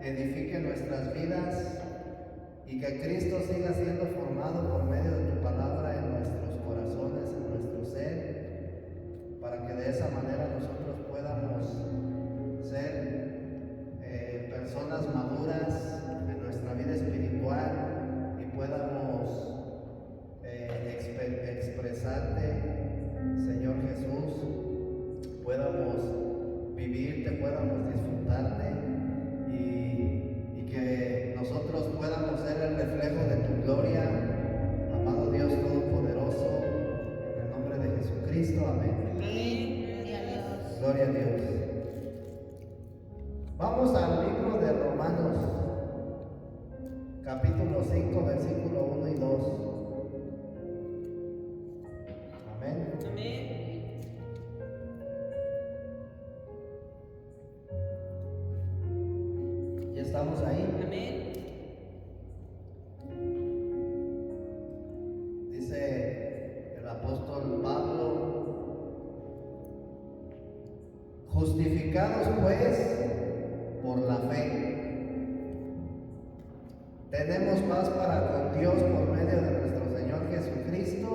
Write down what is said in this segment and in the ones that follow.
edifique nuestras vidas y que Cristo siga siendo formado por medio de tu palabra en nuestros corazones, en nuestro ser, para que de esa manera nosotros podamos ser personas maduras en nuestra vida espiritual y podamos expresarte, Señor Jesús, podamos vivirte, podamos disfrutarte y que nosotros podamos ser el reflejo de tu gloria, amado Dios Todopoderoso, en el nombre de Jesucristo, amén. Gloria a Dios. Vamos al libro de Romanos, capítulo 5, versículo 1 y 2. Amén. ¿Ya estamos ahí? Amén. Dice el apóstol Pablo: justificados pues por la fe, tenemos paz para con Dios por medio de nuestro Señor Jesucristo,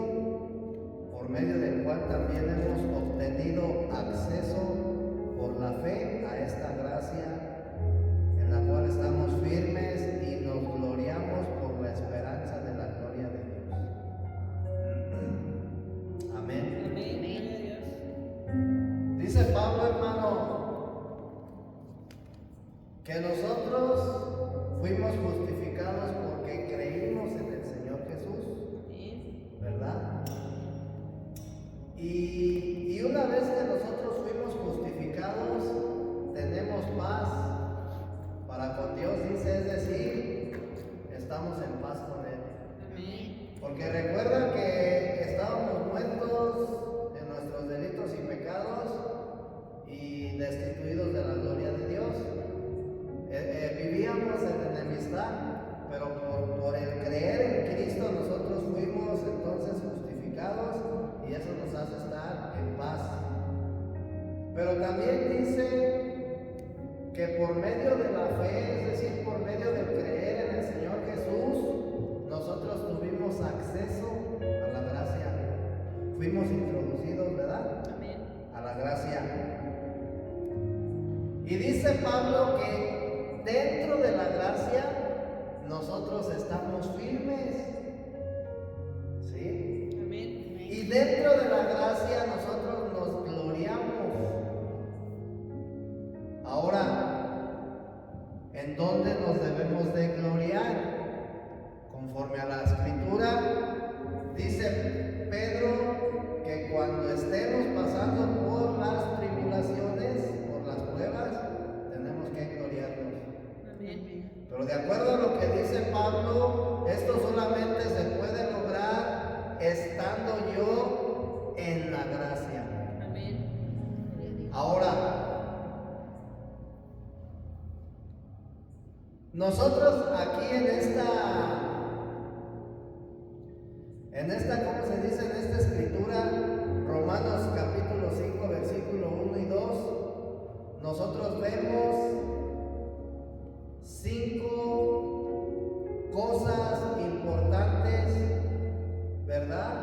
por medio del cual también hemos obtenido acceso por la fe a esta gracia en la cual estamos firmes y nos gloriamos por la esperanza de la gloria de Dios. Amén. Dice Pablo, hermano, que nosotros fuimos justificados porque creímos en el Señor Jesús, ¿verdad? Y una vez que nosotros fuimos justificados, tenemos paz para con Dios, dice, es decir, estamos en paz con Él. Porque recuerda que estábamos muertos en nuestros delitos y pecados y destituidos de la gloria de Dios. Vivíamos en enemistad, pero por el creer en Cristo nosotros fuimos entonces justificados y eso nos hace estar en paz. Pero también dice que por medio de la fe, es decir, por medio de creer en el Señor Jesús, nosotros tuvimos acceso a la gracia. Fuimos introducidos, ¿verdad? Amén. A la gracia. Y dice Pablo que dentro de la gracia nosotros estamos firmes. ¿Sí? Amén. Y dentro de la gracia nosotros nos gloriamos. Ahora, ¿en dónde nos debemos de gloriar? Conforme a la Escritura, dice Pedro que cuando estemos pasando por las tribulaciones, por las pruebas, tenemos que gloriarnos. Amén. Pero de acuerdo a lo que dice Pablo, esto solamente se puede lograr estando yo en la gracia. Amén. Ahora, nosotros aquí en esta, ¿cómo se dice? En esta escritura, Romanos capítulo 5, versículo 1 y 2, nosotros vemos 5 cosas importantes, ¿verdad?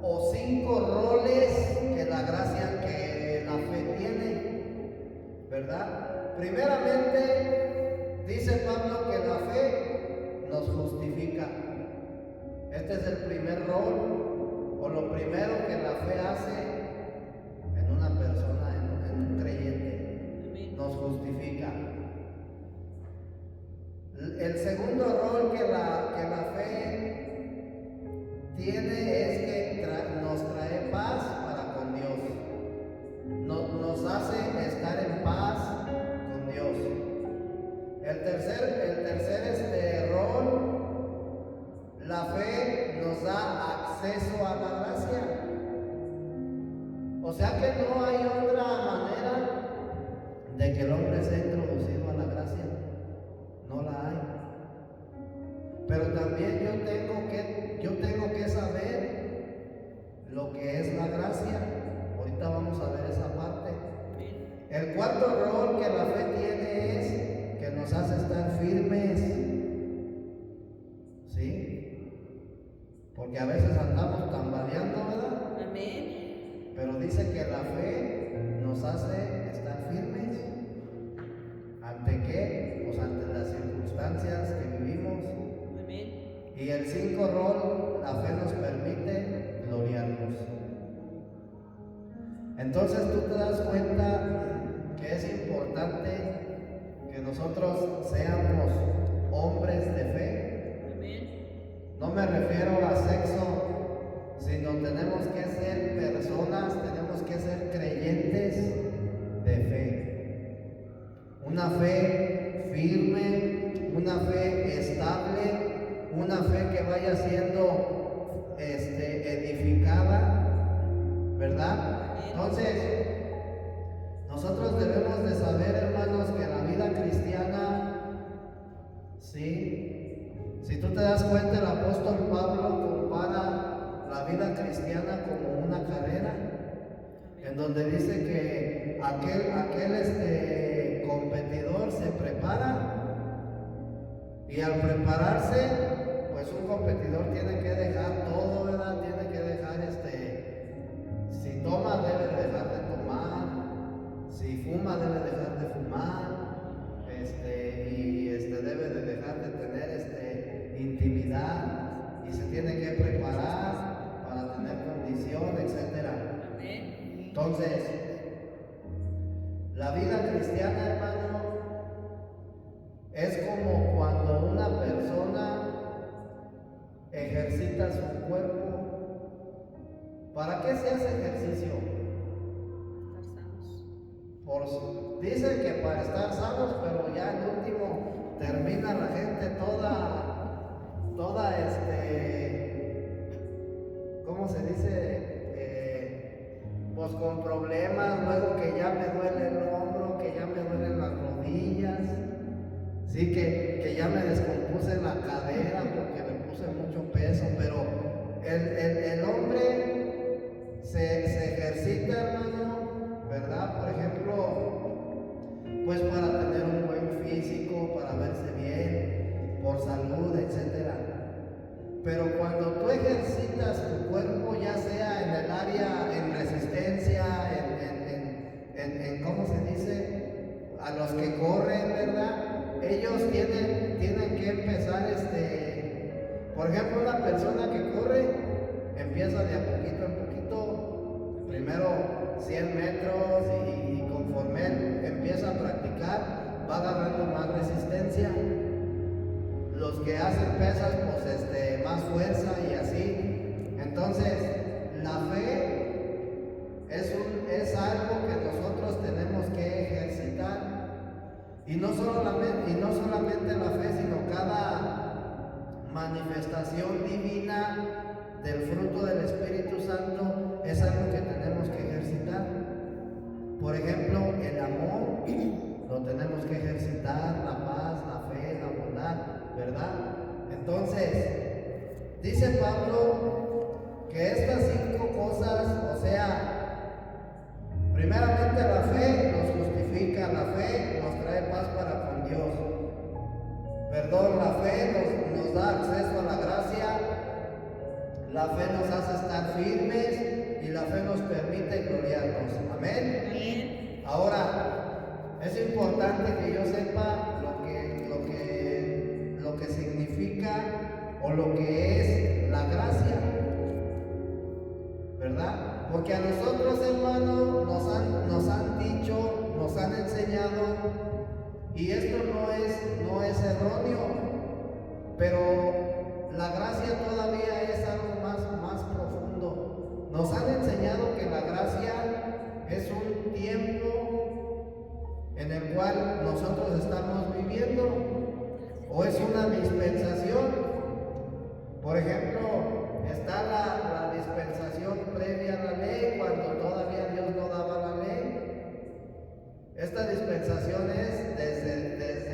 O 5 roles que la gracia, que la fe tiene, ¿verdad? Primeramente, dice Pablo que la fe nos justifica. Este es el primer rol, o lo primero que la fe hace en una persona, en un creyente. Nos justifica. El segundo rol que la fe tiene es que nos trae paz para con Dios. Nos hace estar en paz con Dios. El tercer rol, la fe nos da acceso a la gracia. O sea que no hay otra manera de que el hombre sea introducido a la gracia. No la hay. Pero también yo tengo que saber lo que es la gracia. Ahorita vamos a ver esa parte. El cuarto rol que la fe tiene es que nos hace Entonces tú te das cuenta que es importante que nosotros seamos hombres de fe. Amén. No me refiero a sexo, sino tenemos que ser personas, tenemos que ser creyentes de fe. Una fe firme, una fe estable, una fe que vaya siendo edificada, ¿verdad? Entonces, nosotros debemos de saber, hermanos, que la vida cristiana, ¿sí? Si tú te das cuenta, el apóstol Pablo compara la vida cristiana como una carrera, en donde dice que aquel competidor se prepara, y al prepararse, pues un competidor tiene que dejar todo, ¿verdad? Tiene que dejar si toma debe dejar de tomar, si fuma debe dejar de fumar, debe de dejar de tener intimidad, y se tiene que preparar para tener condición, etc. Entonces, la vida cristiana, hermano, es como cuando una persona ejercita su cuerpo. ¿Para qué se hace ejercicio? Dicen que para estar sanos, pero ya el último termina la gente toda ¿cómo se dice? Pues con problemas, luego que ya me duele el hombro, que ya me duelen las rodillas, sí, que ya me descompuse la cadera porque le puse mucho peso, pero el hombre se ejercita, hermano, ¿verdad? Por ejemplo, pues para tener un buen físico, para verse bien, por salud, etc. Pero cuando tú ejercitas tu cuerpo, ya sea en el área, en resistencia, ¿cómo se dice? A los que corren, ¿verdad? Ellos tienen que empezar, por ejemplo, una persona que corre, empieza de a poquito en poquito, primero 100 metros, y conforme él empieza a practicar, va agarrando más resistencia. Los que hacen pesas, pues más fuerza y así. Entonces, la fe es algo que nosotros tenemos que ejercitar. Y no solamente la fe, sino cada manifestación divina del fruto del Espíritu Santo es algo que tenemos que ejercitar. Por ejemplo, el amor lo tenemos que ejercitar, la paz, la fe, la bondad, ¿verdad? Entonces, dice Pablo que estas 5 cosas, o sea, primeramente la fe nos justifica, la fe nos trae paz para con Dios. Perdón, la fe nos da acceso a la gracia, la fe nos hace estar firmes y la fe nos permite gloriarnos. Amén. Ahora, es importante que yo sepa lo que significa o lo que es la gracia, ¿verdad? Porque a nosotros, hermanos, nos han dicho, nos han enseñado, y esto no es erróneo, pero la gracia todavía es algo más profundo. Nos han enseñado que la gracia es un tiempo en el cual nosotros estamos viviendo, o es una dispensación. Por ejemplo, está la dispensación previa a la ley, cuando todavía Dios no daba la ley. Esta dispensación es desde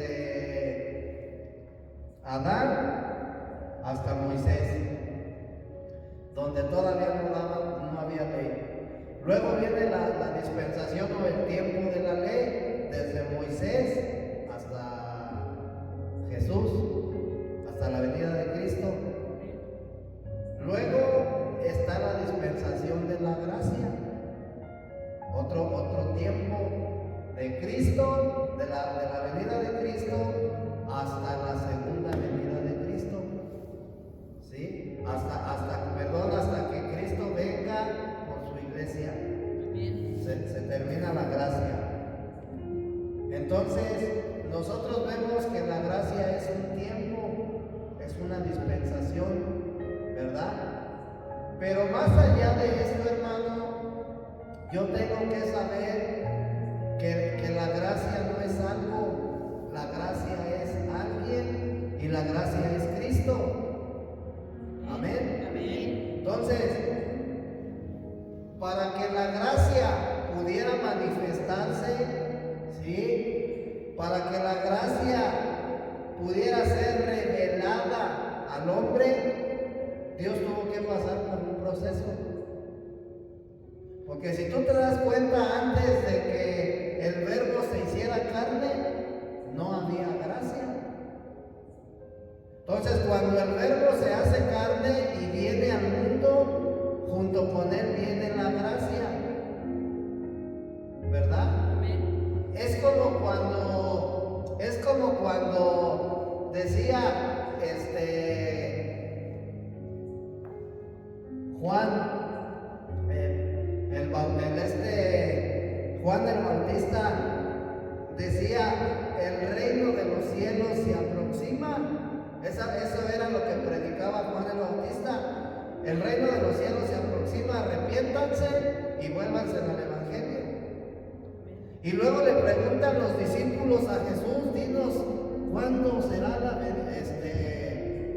Adán hasta Moisés, donde todavía no había ley. Luego viene la dispensación o el tiempo de la ley, desde Moisés hasta Jesús, hasta la venida de Cristo. Luego está la dispensación de la gracia, otro tiempo de Cristo, de la venida de Cristo hasta la segunda venida de Cristo, ¿sí? Hasta que Cristo venga por su iglesia. yo tengo que saber que la gracia no es algo, la gracia es alguien y la gracia es Cristo. Amén. Amén. Entonces, para que la gracia pudiera manifestarse, ¿sí? Para que la gracia pudiera ser revelada al hombre, Dios tuvo que pasar por un proceso. Porque si tú te das cuenta, antes de que el verbo se hiciera carne, no había gracia. Entonces, cuando el verbo se hace carne y viene al mundo, junto con él viene la gracia, ¿verdad? Amén. Es como cuando decía Juan, Juan el Bautista decía: el reino de los cielos se aproxima. Eso era lo que predicaba Juan el Bautista. El reino de los cielos se aproxima, arrepiéntanse y vuélvanse al Evangelio. Y luego le preguntan los discípulos a Jesús: dinos, ¿cuándo será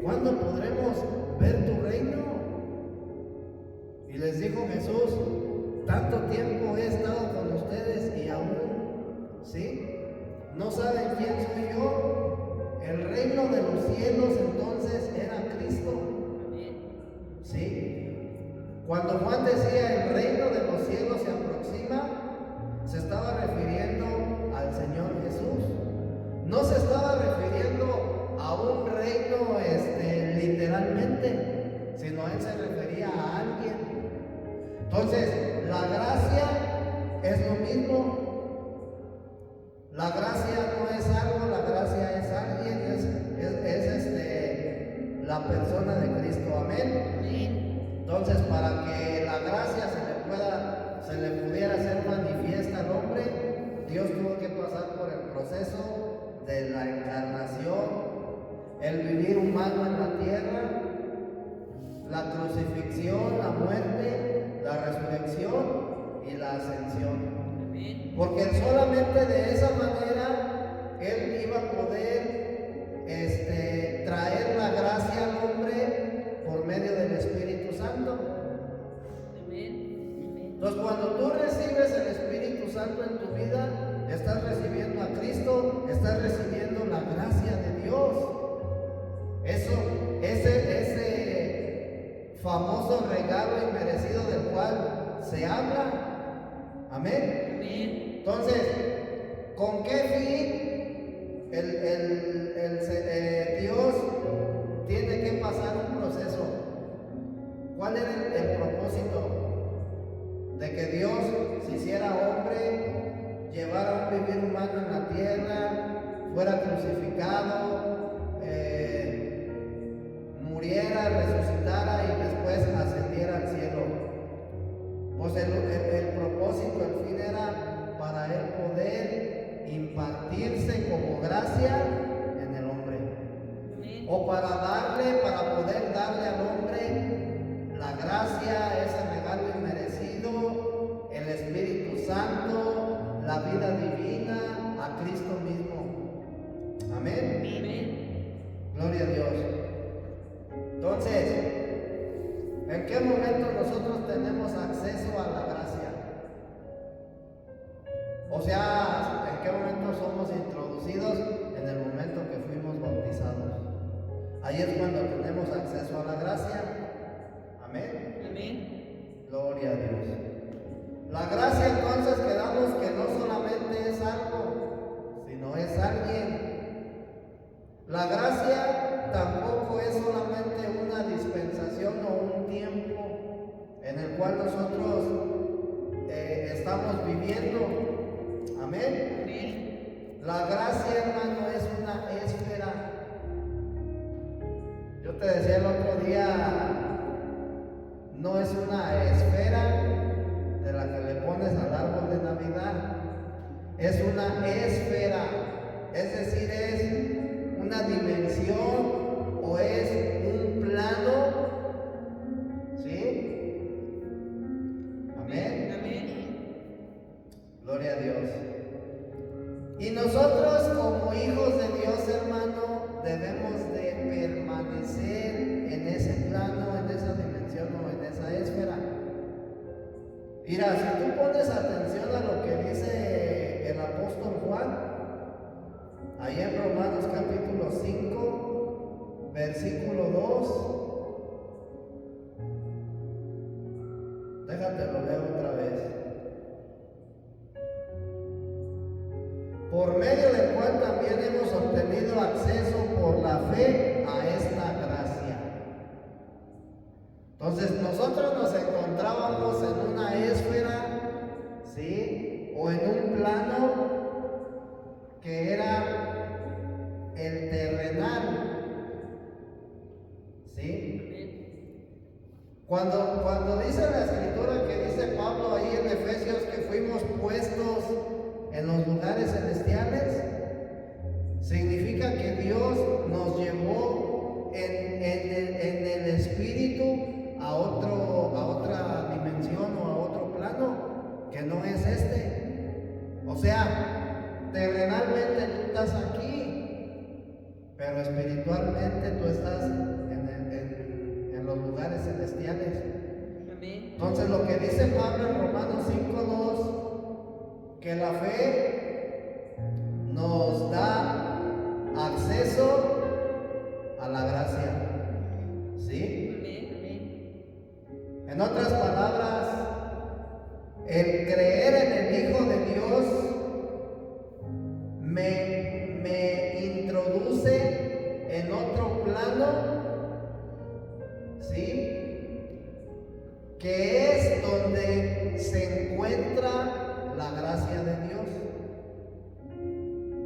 ¿cuándo podremos ver tu reino? Y les dijo Jesús: tanto tiempo he estado con ustedes y aún, ¿sí? ¿No saben quién soy yo? El reino de los cielos entonces era Cristo, ¿sí? Cuando Juan decía el reino de los cielos se aproxima, se estaba refiriendo al Señor Jesús. No se estaba refiriendo a un reino literalmente, sino él se refería a alguien. Entonces, la gracia es lo mismo. La gracia no es algo, la gracia es alguien, es la persona de Cristo. Amén. Entonces, para que la gracia se le pudiera hacer manifiesta al hombre, Dios tuvo que pasar por el proceso de la encarnación, el vivir humano en la tierra, la crucifixión, la muerte, la resurrección y la ascensión. Porque solamente de esa manera Él iba a poder traer la gracia al hombre por medio del Espíritu Santo. Entonces, cuando tú recibes el Espíritu Santo en tu vida, estás recibiendo a Cristo, estás recibiendo la gracia de Dios. Ese famoso regalo inmerecido del cual se habla. Amén. Entonces, ¿con qué fin Dios tiene que pasar un proceso? ¿Cuál era el propósito? De que Dios se hiciera hombre, llevara un vivir humano en la tierra, fuera crucificado, muriera, resucitara y después ascendiera al cielo. Pues el propósito, el fin era para él poder impartirse como gracia en el hombre. O para poder darle al hombre la gracia, ese regalo inmerecido, el Espíritu Santo, la vida divina, a Cristo mismo. Amén. Gloria a Dios. Entonces, ¿en qué momento nosotros tenemos acceso a la gracia? O sea, ¿en qué momento somos introducidos? En el momento que fuimos bautizados. Ahí es cuando tenemos acceso a la gracia. Amén. Gloria a Dios. La gracia entonces quedamos que no solamente es algo, sino es alguien. La gracia tampoco es solamente una dispensación o un tiempo en el cual nosotros estamos viviendo. Amén. La gracia, hermano, es una esfera. Yo te decía el otro día, no es una esfera de la que le pones al árbol de Navidad, es una esfera, es decir, es una dimensión o es un plano, ¿sí? Amén. Mira, si tú pones atención a lo que dice el apóstol Juan, ahí en Romanos capítulo 5, versículo 2, déjate lo leo otra vez. Por medio del cual también hemos obtenido acceso por la fe a esta gracia. Entonces nosotros nos encontrábamos en una esfera, ¿sí? O en un plano que era el terrenal, ¿sí? Cuando dice la escritura, que dice Pablo ahí en Efesios, que fuimos puestos en los lugares celestiales, significa que Dios nos llevó en el espíritu a otra dimensión o a otro plano que no es este. O sea, terrenalmente tú estás aquí, pero espiritualmente tú estás en los lugares celestiales. Entonces lo que dice Pablo en Romanos 5:2, que la fe nos da acceso a la gracia, ¿sí? En otras palabras, el creer en el Hijo de Dios me introduce en otro plano, ¿sí? Que es donde se encuentra la gracia de Dios.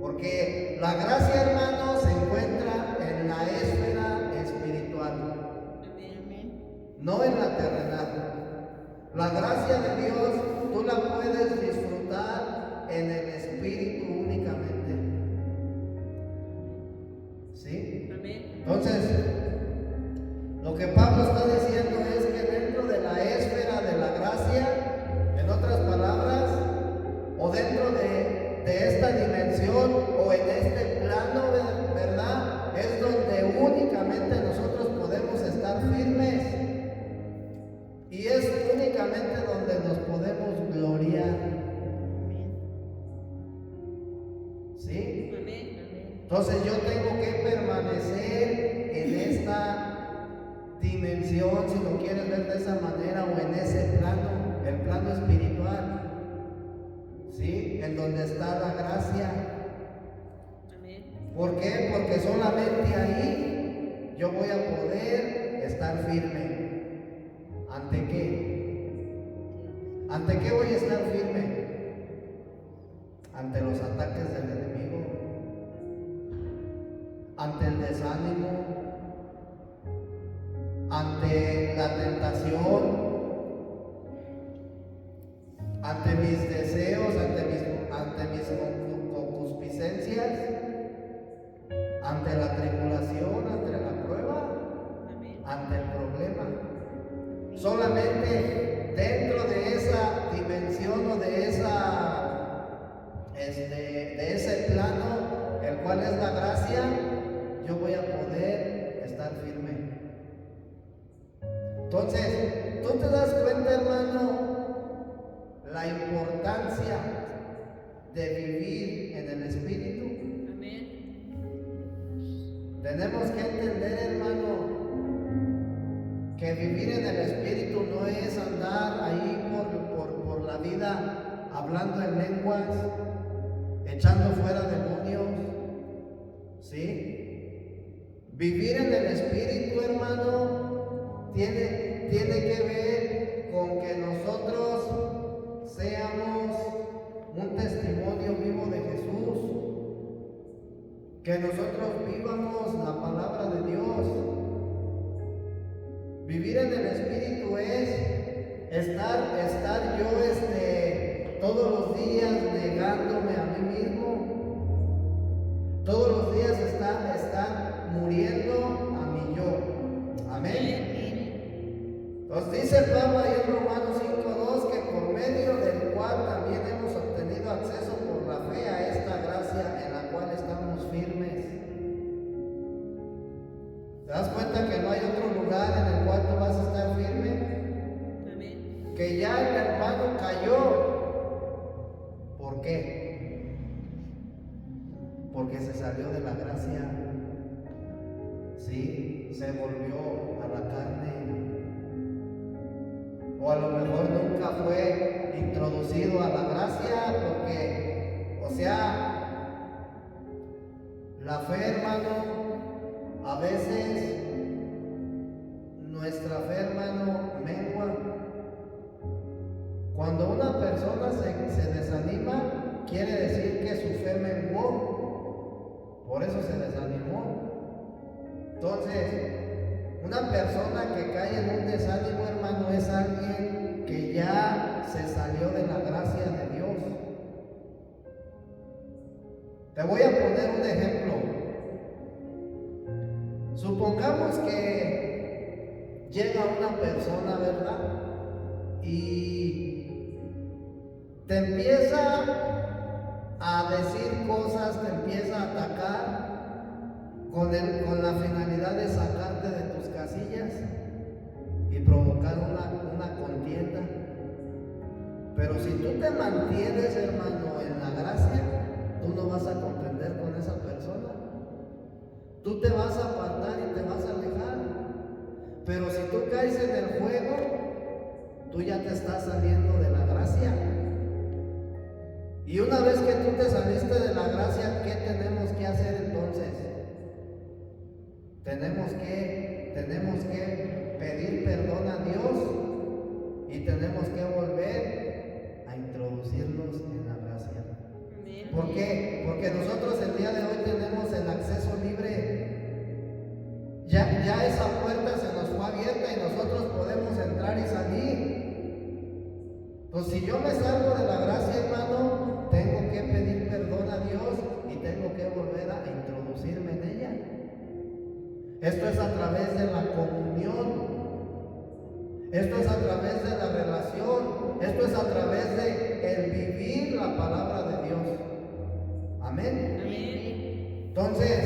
Porque la gracia, hermano, se encuentra en la esfera espiritual, no en la terrenal. La gracia de Dios tú la puedes disfrutar en el espíritu únicamente, ¿sí? Entonces, lo que Pablo está diciendo es que dentro de la esfera de la gracia, en otras palabras, o dentro de esta dimensión o en este plano, ¿verdad? Es donde únicamente nosotros podemos estar firmes. Y es únicamente donde nos podemos gloriar. ¿Sí? Entonces yo tengo que permanecer en esta dimensión, si lo quieres ver de esa manera, o en ese plano, el plano espiritual, ¿sí? En donde está la gracia. ¿Por qué? Porque solamente ahí yo voy a poder estar firme. ¿Ante qué? ¿Ante qué voy a estar firme? Ante los ataques del enemigo, ante el desánimo, ante la tentación, ante mis deseos, ante mis concupiscencias, ante la tribulación, ante la prueba, ante el problema. Solamente dentro de esa dimensión o de ese plano, el cual es la gracia, yo voy a poder estar firme. Entonces, ¿tú te das cuenta, hermano, la importancia de vivir en el Espíritu? Tenemos que entender, hermano, que vivir en el Espíritu no es andar ahí por la vida hablando en lenguas, echando fuera demonios, ¿sí? Vivir en el Espíritu, hermano, tiene que ver con que nosotros seamos un testimonio vivo de Jesús, que nosotros vivamos la palabra de Dios. Vivir en el Espíritu es estar yo todos los días negándome a mí mismo, todos los días estar muriendo a mi yo. Amén. Nos dice Pablo ahí en Romanos 5:2 que por medio del cual también hemos obtenido acceso por la fe a esta gracia en la cual estamos firmes. ¿Te das cuenta que no hay otro lugar en el cual tú vas a estar firme? Que ya el hermano cayó se volvió a la carne. O a lo mejor nunca fue introducido a la gracia porque, o sea, la fe, hermano, a veces nuestra fe, hermano, mengua. Cuando una persona se desanima, quiere decir que su fe menguó, por eso se desanimó. Entonces, una persona que cae en un desánimo, hermano, es alguien que ya se salió de la gracia de Dios. Te voy a poner un ejemplo. Supongamos que llega una persona, ¿verdad? Y te empieza a decir cosas, te empieza a atacar con la finalidad de sacarte de tus casillas y provocar una contienda. Pero si tú te mantienes, hermano, en la gracia, tú no vas a contender con esa persona. Tú te vas a apartar y te vas a alejar. Pero si tú caes en el juego, tú ya te estás saliendo de la gracia. Y una vez que tú te saliste de la gracia, ¿qué tenemos que hacer entonces? Tenemos que pedir perdón a Dios y tenemos que volver a introducirnos en la gracia. ¿Por qué? Porque nosotros el día de hoy tenemos el acceso libre. Ya esa puerta se nos fue abierta y nosotros podemos entrar y salir. Pues si yo me salgo de la gracia, hermano, tengo que pedir perdón a Dios y tengo que volver a introducirme en ella. Esto es a través de la comunión. Esto es a través de la relación. Esto es a través de el vivir la palabra de Dios. Amén. Amén. Entonces,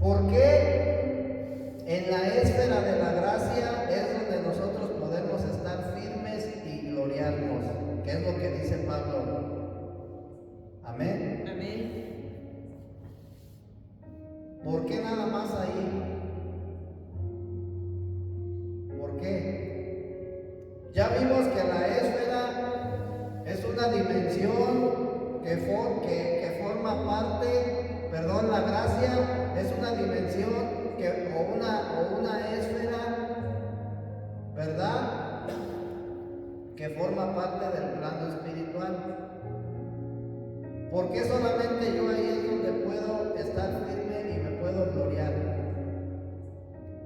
¿por qué en la esfera de la gracia es donde nosotros podemos estar firmes y gloriarnos? ¿Qué es lo que dice Pablo? Amén. Amén. ¿Por qué nada más ahí? ¿Por qué? Ya vimos que la esfera es una dimensión que forma parte, la gracia es una dimensión o una esfera, ¿verdad? Que forma parte del plano espiritual. ¿Por qué solamente yo ahí es donde puedo estar firme y me puedo gloriar?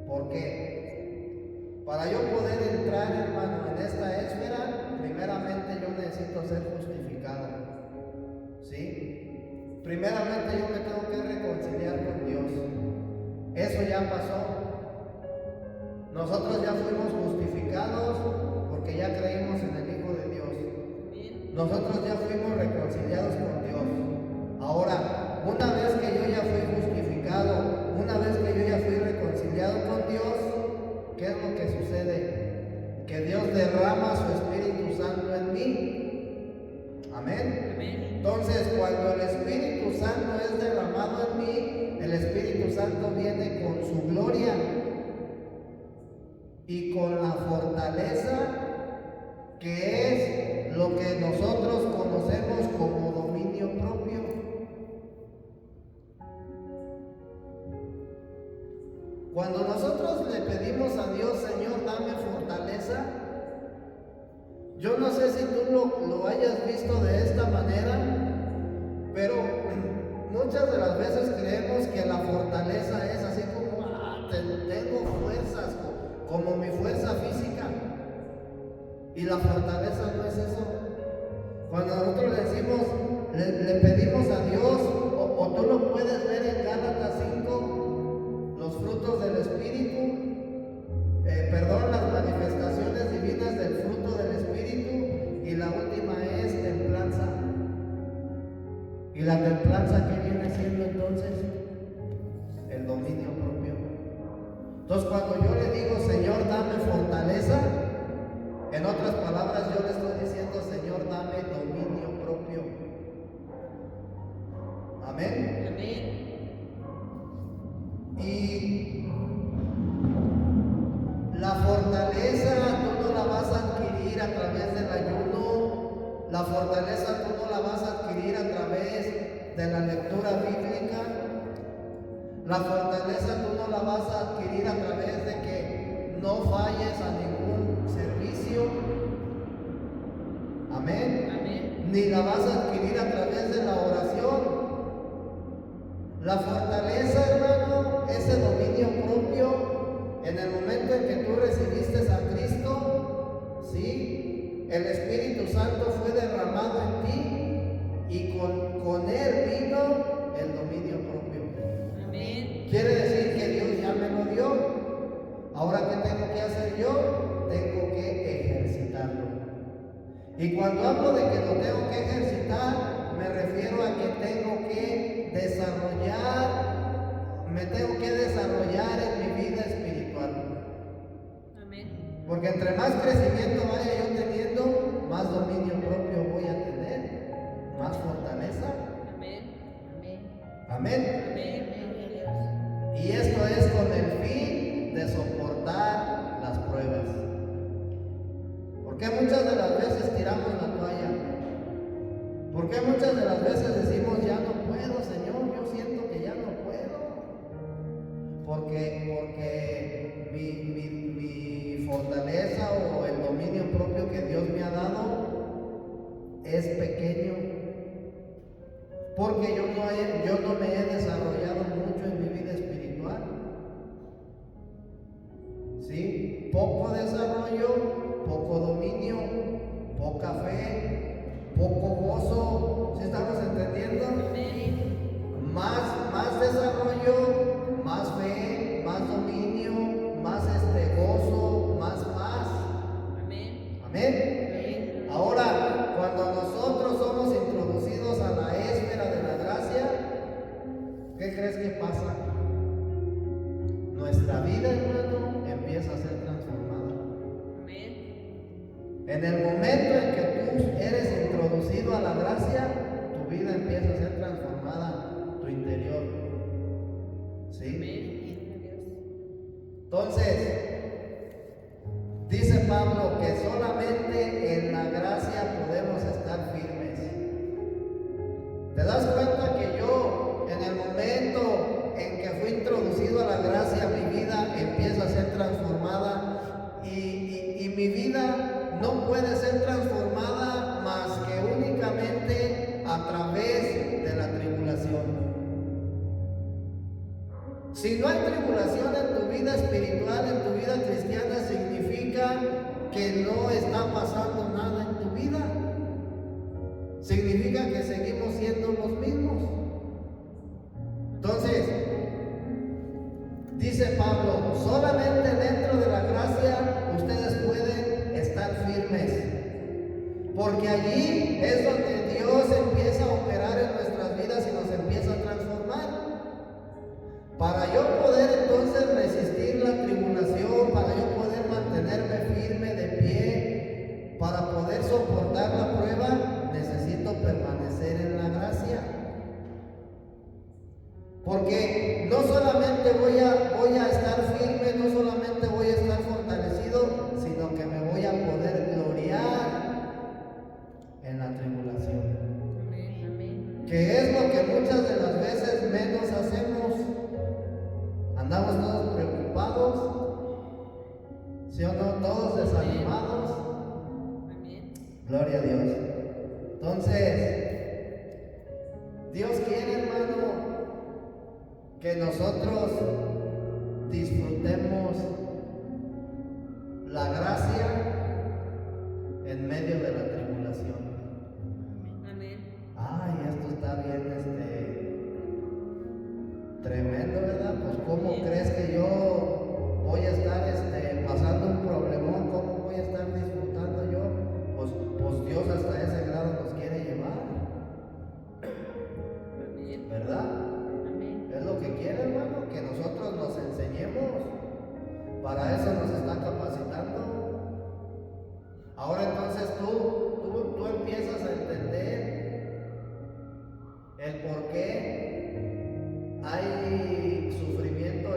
¿Por qué? Para yo poder entrar, hermano, en esta esfera, primeramente yo necesito ser justificado. ¿Sí? Primeramente yo me tengo que reconciliar con Dios. Eso ya pasó. Nosotros ya fuimos justificados porque ya creímos en el Hijo de Dios. Nosotros ya fuimos reconciliados con Dios. Ahora, una vez que yo ya fui justificado, una vez que yo ya fui reconciliado con Dios, ¿qué es lo que sucede? Que Dios derrama su Espíritu Santo en mí. Amén. Amén. Entonces, cuando el Espíritu Santo es derramado en mí, el Espíritu Santo viene con su gloria y con la fortaleza que es lo que nosotros conocemos como dominio propio. Cuando nosotros le pedimos a Dios, Señor, dame fortaleza, yo no sé si tú lo hayas visto de esta manera, pero muchas de las veces creemos que la fortaleza es así como, tengo fuerzas, como mi fuerza física. Y la fortaleza no es eso. Cuando nosotros le decimos, le pedimos a Dios, o tú lo puedes ver en Gálatas 5, los frutos del Espíritu, las manifestaciones divinas del fruto del Espíritu, y la última es templanza. ¿Y la templanza qué viene siendo entonces? El dominio propio. Entonces, cuando yo le digo, Señor, dame fortaleza, en otras palabras, yo le estoy diciendo, Señor, dame dominio propio. Amén. Amén. Y la fortaleza tú no la vas a adquirir a través del ayuno, la fortaleza tú no la vas a adquirir a través de la lectura bíblica, la fortaleza tú no la vas a adquirir a través de que no falles a ningún servicio, amén, Amén. ni la vas a adquirir a través de la oración. La fortaleza, hermano, ese dominio propio, en el momento en que tú recibiste a Cristo, ¿sí? El Espíritu Santo fue derramado en ti y con Él vino el dominio propio. Amén. Quiere decir que Dios ya me lo dio. Ahora, ¿qué tengo que hacer yo? Tengo que ejercitarlo. Y cuando hablo de que lo tengo que ejercitar, me refiero a que tengo que desarrollar, me tengo que desarrollar en mi vida espiritual. Amén. Porque entre más crecimiento vaya yo teniendo, más dominio propio voy a tener, más fortaleza. Amén. Amén. Amén. Amén. Y esto es con el fin de soportar las pruebas. Porque muchas de las veces tiramos la toalla. Porque muchas de las veces decimos, ya no puedo, Señor, yo siento que ya no puedo. Porque mi fortaleza o el dominio propio que Dios me ha dado es pequeño. Porque yo no me he desarrollado mucho en mi vida espiritual. ¿Sí? Poco desarrollo, poco dominio, poca fe, poco gozo. ¿Sí estamos entendiendo? Amén. Más desarrollo, más fe, más dominio, más gozo, más paz. Amén. Amén. Amén. Ahora, cuando nosotros somos introducidos a la esfera de la gracia, ¿qué crees que pasa? Nuestra vida, hermano, empieza a ser transformada. Amén. En el momento en que tú eres introducido a la gracia, tu vida empieza a ser transformada, tu interior. ¿Sí? Amén. Entonces, dice Pablo que solamente en la gracia podemos estar firmes. ¿Te das cuenta que yo, en el momento en que fui introducido a la gracia, mi vida empieza a ser transformada y mi vida no puede ser transformada más que únicamente a través de la tribulación? Si no hay tribulación en tu vida espiritual, en tu vida cristiana, significa que no está pasando nada en tu vida. Significa que seguimos siendo los mismos. Entonces, dice Pablo, solamente dentro de la gracia ustedes pueden estar firmes. Porque allí es donde Dios empieza a operar en nuestras vidas y nos empieza a transformar. Para yo poder entonces resistir la tribulación, para yo poder mantenerme firme de pie, para poder soportar la prueba, necesito permanecer en la gracia. Porque no solamente voy a estar firme, no solamente voy a estar fortalecido, sino que me voy a poder gloriar en la tribulación. Amén. Que es lo que muchas de las veces menos hacemos. Andamos todos preocupados, ¿sí o no? Todos desanimados. Amén. Gloria a Dios. Entonces, Dios quiere, hermano, que nosotros disfrutemos la gracia en medio de la tribulación. Amén. Ay, esto está bien, tremendo, ¿verdad? Pues ¿cómo crees que yo voy a estar pasando un problemón? ¿Cómo voy a estar disfrutando yo? Pues Dios hasta ese grado nos quiere llevar, Amén. ¿verdad? Amén. Es lo que quiere, hermano, que nosotros nos enseñemos. Para eso nos está capacitando. Ahora entonces tú empiezas a entender el por qué hay sufrimiento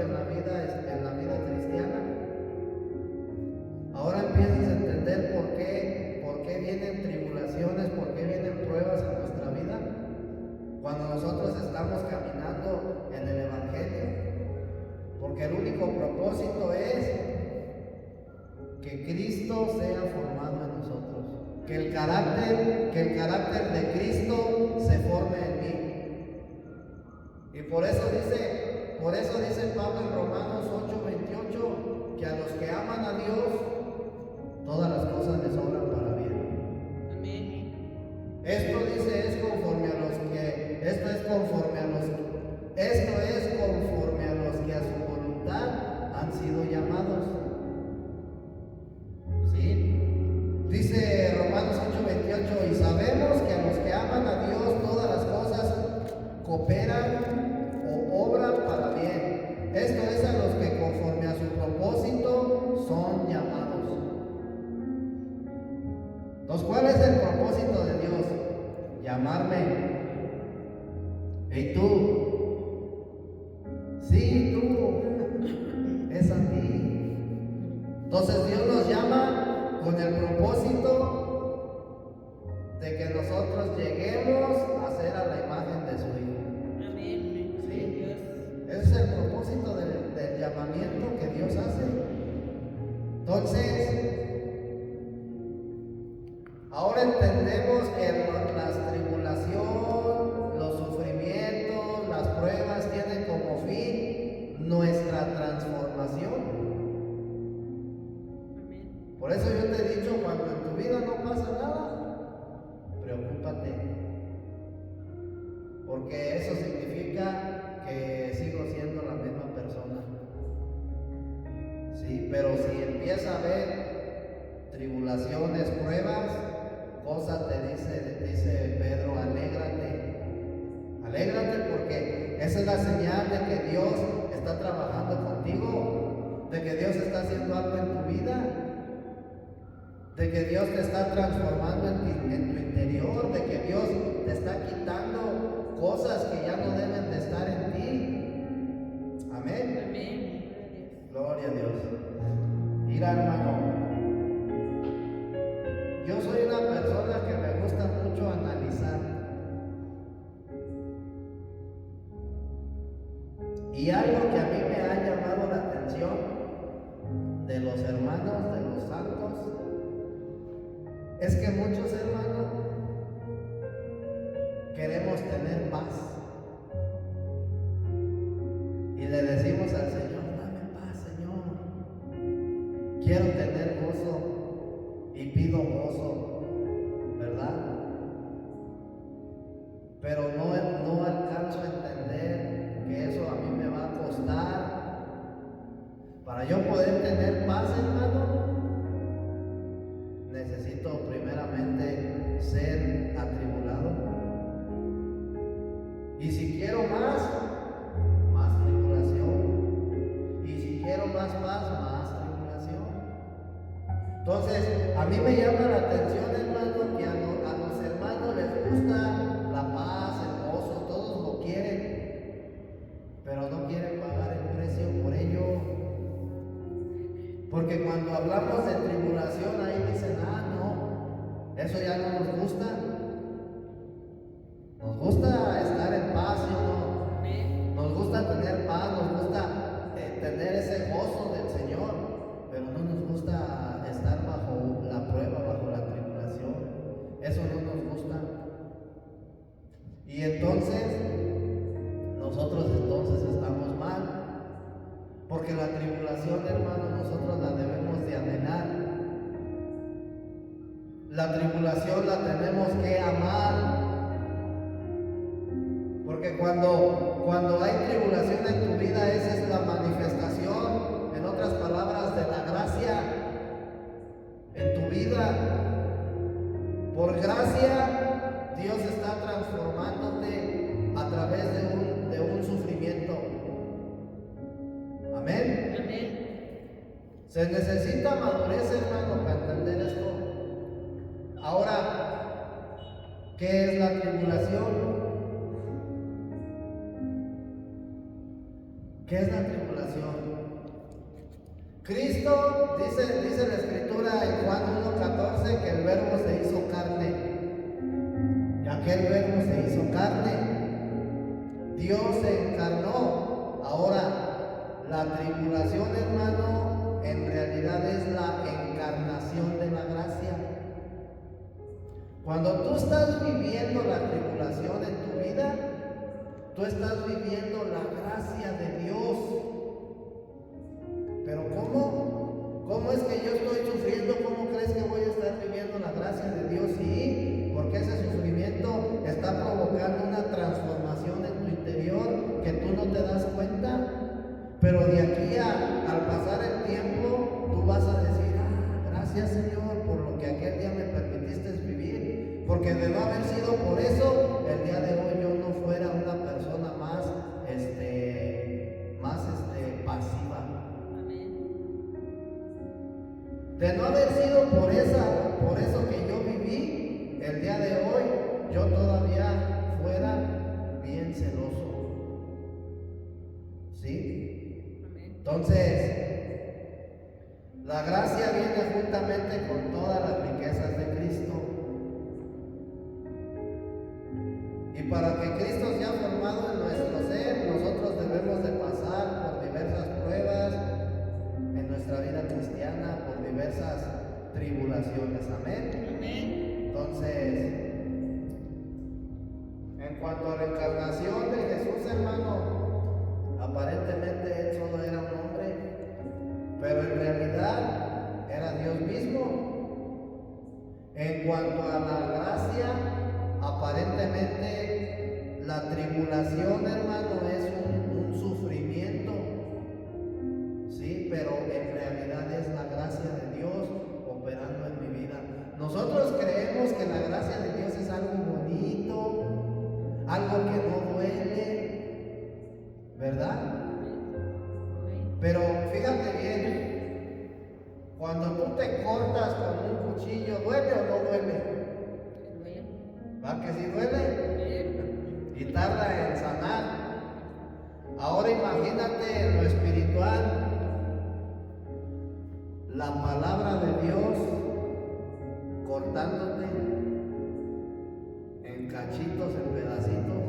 porque el único propósito es que Cristo sea formado en nosotros, que el carácter de Cristo se forme en mí. Y por eso dice Pablo en Romanos 8:28, que a los que aman a Dios, todas las cosas les obran para bien. Amén. Esto es conforme a los que a su voluntad han sido llamados. ¿Sí? Dice Romanos 8:28, y sabemos que a los que aman a Dios todas las cosas cooperan o obran para bien. Esto es a los que conforme a su propósito son llamados. Entonces, ¿cuál es el propósito de Dios? Llamarme. ¿Y tú? Sí, tú. Es a ti. Entonces Dios nos llama con el propósito de que nosotros lleguemos a ser a la imagen de su Hijo. Amén. ¿Sí? Dios. Ese es el propósito del llamamiento que Dios hace. Entonces, ahora entendemos que las tribulaciones, los sufrimientos, las pruebas tienen como fin nuestra transformación. Amén. Por eso yo te he dicho, cuando en tu vida no pasa nada, preocúpate. Porque eso significa que sigo siendo la misma persona. Sí, pero si empieza a haber tribulaciones, pruebas, cosa te dice Pedro, alégrate porque esa es la señal de que Dios está trabajando contigo, de que Dios está haciendo algo en tu vida, de que Dios te está transformando en tu interior, de que Dios te está quitando cosas que ya no deben de estar en ti. Amén. Amén. Gloria a Dios. Mira, hermano, yo soy una persona que me gusta mucho analizar. Y algo que a mí me ha llamado la atención de los hermanos, de los santos, es que muchos hermanos queremos tener paz. Y le decimos al Señor, dame paz, Señor. Quiero tener gozo y pido gozo, ¿verdad? Pero no alcanzo a entender que eso a mí me va a costar. Para yo poder tener paz, hermano, necesito primeramente ser atribulado. Y si quiero más tribulación. Y si quiero más paz, más tribulación. Entonces, a mí me llama la atención, hermano, que a los hermanos les gusta la paz, el gozo, todos lo quieren, pero no quieren pagar el precio por ello. Porque cuando hablamos de tribulación, ahí dicen, no, eso ya no nos gusta. Nos gusta estar en paz, ¿sí o no? Amén. Nos gusta tener paz, nos gusta tener ese gozo del Señor, pero no nos gusta estar bajo la prueba, bajo la tribulación. Eso no nos gusta. Y entonces, nosotros estamos mal, porque la tribulación, hermano, nosotros la debemos de anhelar. La tribulación la tenemos que amar. Porque cuando hay tribulación en tu vida, esa es la manifestación, en otras palabras, de la gracia en tu vida. Por gracia, Dios está transformándote a través de un sufrimiento. Amén. Amén. Se necesita madurez, hermano, para entender esto. Ahora, ¿qué es la tribulación? ¿Qué es la tribulación? Cristo, dice la Escritura en Juan 1:14, que el verbo se hizo carne. Y aquel verbo se hizo carne. Dios se encarnó. Ahora, La tribulación, hermano, en realidad es la encarnación de la gracia. Cuando tú estás viviendo la tribulación en tu vida, tú estás viviendo la gracia de Dios. Pero ¿cómo? ¿Cómo es que yo estoy sufriendo? ¿Cómo crees que voy a estar viviendo la gracia de Dios? Sí, porque ese sufrimiento está provocando una transformación en tu interior que tú no te das cuenta. Pero de aquí al pasar el tiempo, tú vas a decir, gracias Señor por lo que aquel día me permitiste vivir. Porque de no haber sido por eso, el día de hoy yo no fuera una persona más pasiva. De no haber sido por eso que yo viví, el día de hoy yo todavía fuera bien celoso. ¿Sí? Entonces, la gracia viene juntamente con todas las riquezas de Cristo. Y para que Cristo sea formado en nuestro ser, nosotros debemos de pasar por diversas pruebas en nuestra vida cristiana, por diversas tribulaciones. Amén. Entonces, en cuanto a la encarnación de Jesús, hermano, aparentemente él solo era un hombre, pero en realidad era Dios mismo. En cuanto a la gracia, aparentemente la tribulación, hermano, es un sufrimiento, sí, pero en realidad es la gracia de Dios operando en mi vida. Nosotros creemos que la gracia de Dios es algo bonito, algo que no duele, ¿verdad? Pero fíjate bien, cuando tú te cortas con un cuchillo, ¿duele o no duele? ¿Va que sí duele? Y tarda en sanar. Ahora imagínate en lo espiritual, la palabra de Dios cortándote en cachitos, en pedacitos.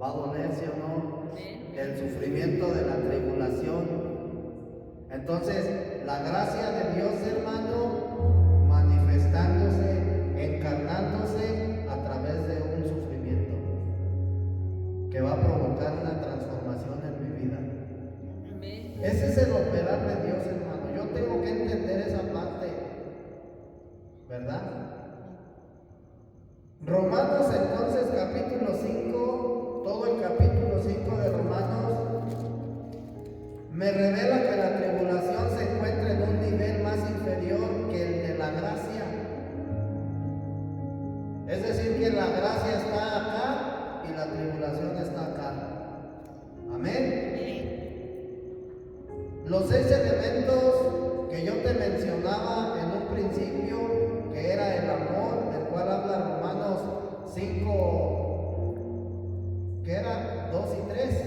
¿Va a doler, sí o no? El sufrimiento de la tribulación. Entonces, la gracia de Dios, hermano, manifestándose, encarnándose a través de un sufrimiento que va a provocar una transformación en mi vida. Ese es el operar de Dios, hermano. Yo tengo que entender esa parte, ¿verdad? Romanos, entonces, capítulo 5, todo el capítulo 5 de Romanos me revela que la tribulación se encuentra en un nivel más inferior que el de la gracia. Es decir, que la gracia está acá y la tribulación está acá. Amén. Los 6 elementos que yo te mencionaba en un principio, que era el amor, del cual habla Romanos 5, que era 2 y 3.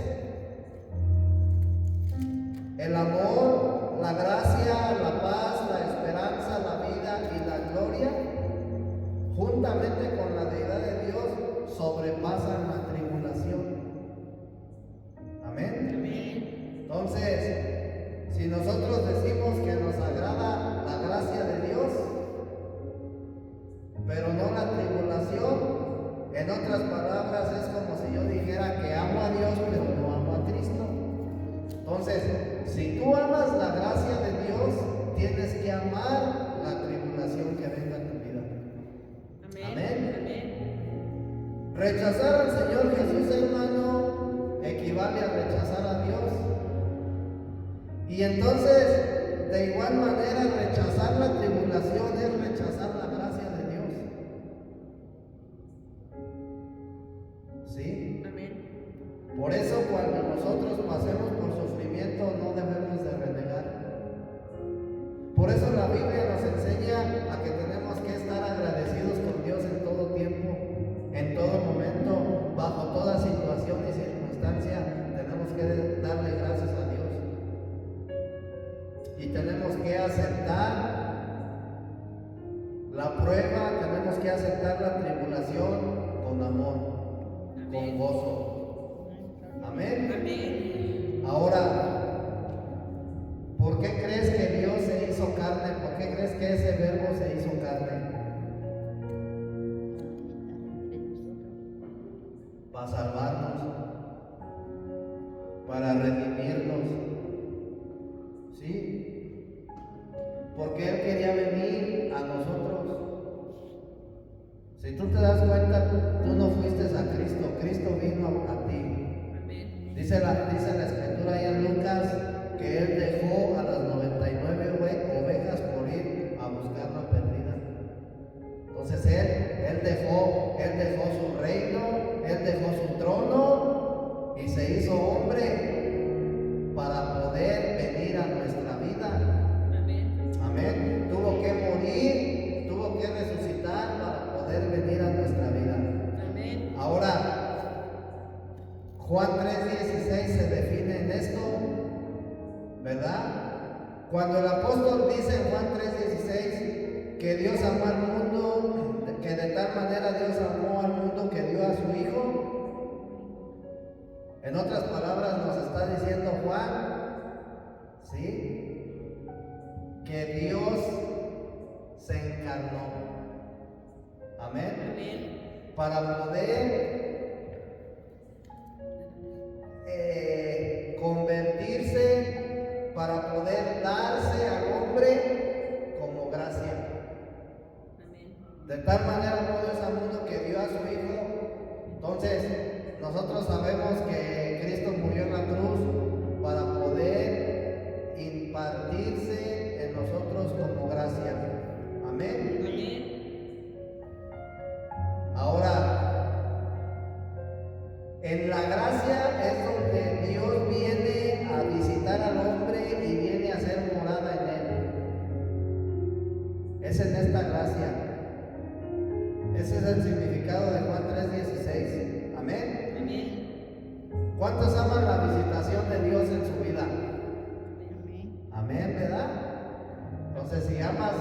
El amor, la gracia, la paz, la esperanza, la vida y la gloria, juntamente con la deidad de Dios, sobrepasan la tribulación. Amén. Entonces, si nosotros decimos que nos agrada la gracia de Dios, pero no la tribulación, en otras palabras es como si yo dijera que amo a Dios pero no amo a Cristo. Entonces, si tú amas la gracia de Dios, tienes que amar la tribulación que venga a tu vida. Amén. Rechazar al Señor Jesús, hermano, equivale a rechazar a Dios. Y entonces, de igual manera, rechazar la tribulación es rechazar la gracia de Dios. ¿Sí? Amén. Por eso, cuando nosotros pasemos por sufrimiento, no debemos de renegar. Por eso la Biblia nos enseña a que tenemos que estar agradecidos con Dios en todo tiempo, en todo momento, bajo toda situación y circunstancia. Tenemos que darle gracias a Dios. Y tenemos que aceptar la prueba, tenemos que aceptar la tribulación con amor, con gozo. Amén. Ahora, ¿por qué crees que Dios se hizo carne? ¿Por qué crees que ese verbo se hizo carne? Para salvarnos, para redimirnos, ¿sí? Porque Él quería venir a nosotros. Si tú te das cuenta, tú no fuiste a Cristo, Cristo vino a ti. Dice la Escritura ahí en Lucas que Él dejó a las 99 ovejas por ir a buscar la perdida. Entonces Él dejó su reino, Él dejó su trono y se hizo hombre para poder venir a nuestra vida. Amén. Tuvo que morir, tuvo que resucitar para poder venir a nuestra vida. Ahora, Juan 3:16 se define en esto, ¿verdad? Cuando el apóstol dice en Juan 3:16 que Dios amó al mundo, que de tal manera Dios amó al mundo que dio a su Hijo, en otras palabras nos está diciendo Juan, ¿sí? Que Dios se encarnó. Amén. Para poder convertirse, para poder darse al hombre como gracia. De tal manera amó Dios al mundo que dio a su Hijo. Entonces, nosotros sabemos que Cristo murió en la cruz para poder impartirse en nosotros como gracia. Amén. Ahora, en la gracia es donde Dios viene a visitar al hombre y viene a hacer morada en él. Es en esta gracia. Ese es el significado de Juan 3:16. Amén. ¿Cuántos aman la visitación de Dios en su vida? Amén, ¿verdad? Entonces, si amas